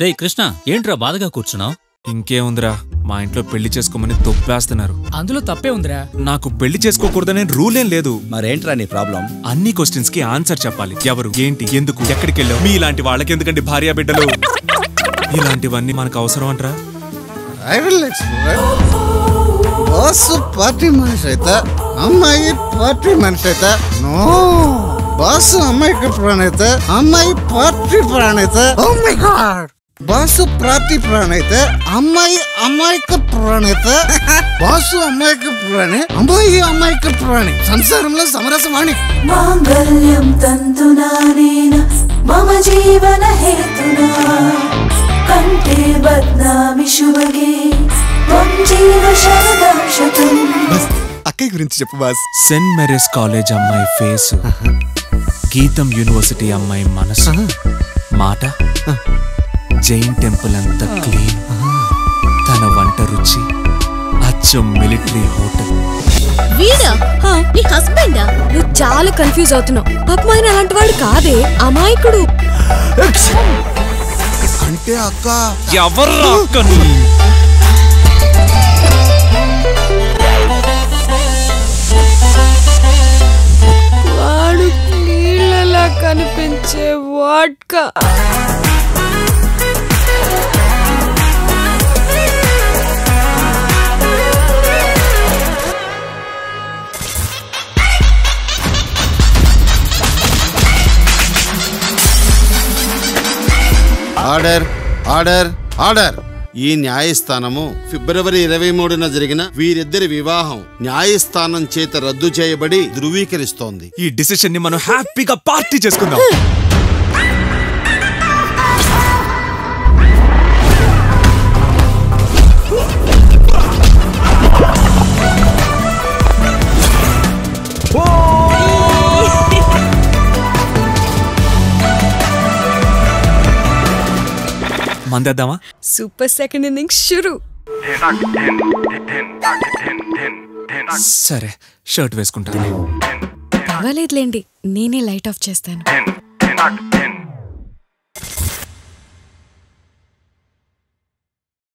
రే కృష్ణ, ఏంట్రా బాధగా కూర్చున్నావు? ఇంకేముందిరా, మా ఇంట్లో పెళ్లి చేసుకోమని తొప్పేస్తున్నారు. అందులో తప్పే ఉందిరా. నాకు పెళ్లి చేసుకోకూడదనే రూలేం లేదు. మరేంట్రా నీ ప్రాబ్లం? అన్ని క్వశ్చన్స్ కి ఆన్సర్ చెప్పాలి. ఎవరు, ఏంటి, ఎందుకు, ఎక్కడికి వెళ్ళావు, మీ ఇలాంటి వాళ్ళకి ఎందుకండి భార్య బిడ్డలు? ఇలాంటివన్నీ మనకు అవసరం అంటరా? పార్టీ మనిషి అయితే అమ్మాయి పార్టీ మనిషి అయితే నో, బాస్ అమ్మాయికి ప్రాణైతే అమ్మాయి పార్టీ ప్రాణైతే oh my god, boss party ప్రాణైతే అమ్మాయి అమ్మాయికి ప్రాణైతే బాసు అమ్మాయికి ప్రాణి, అమ్మాయి అమ్మాయికి ప్రాణి, సంసారంలో సమరసవాణి. మాంగళ్యం తంతునానేన మమ జీవన హేతునా కంటే బద్నామి శుభగే త్వం జీవ శరదం శతం. అక్కయ్య గురించి చెప్పు బాస్. సెయింట్ మేరీస్ కాలేజ్ అమ్మాయి ఫేసు, గీతం యూనివర్సిటీ అమ్మాయి మనసు, మాట జైన్ టెంపుల్ అంత క్లీన్, తన వంట రుచి అచ్చం మిలిటరీ హోటల్. వీడా నీ హస్బెండా? నువ్వు చాలా కన్ఫ్యూజ్ అవుతున్నావు. అమ్మాయిని అలాంటి వాడు కాదే, అమాయకుడు. అంటే అక్క ఎవర్రా అక్కని? వాడు నీళ్ళలా కనిపించే వాడ్కా. Order order order. ఈ న్యాయస్థానము ఫిబ్రవరి 23న జరిగిన వీరిద్దరి వివాహం న్యాయస్థానం చేత రద్దు చేయబడి ధృవీకరిస్తోంది. ఈ డిసిషన్ ని మనం హ్యాపీగా పార్టీ చేసుకుందాం. మందేద్దామా? సూపర్ సెకండ్ ఇన్నింగ్స్ షురు. సరే, షర్ట్ వేసుకుంటాను. పర్వాలేదులేండి, నేనే లైట్ ఆఫ్ చేస్తాను.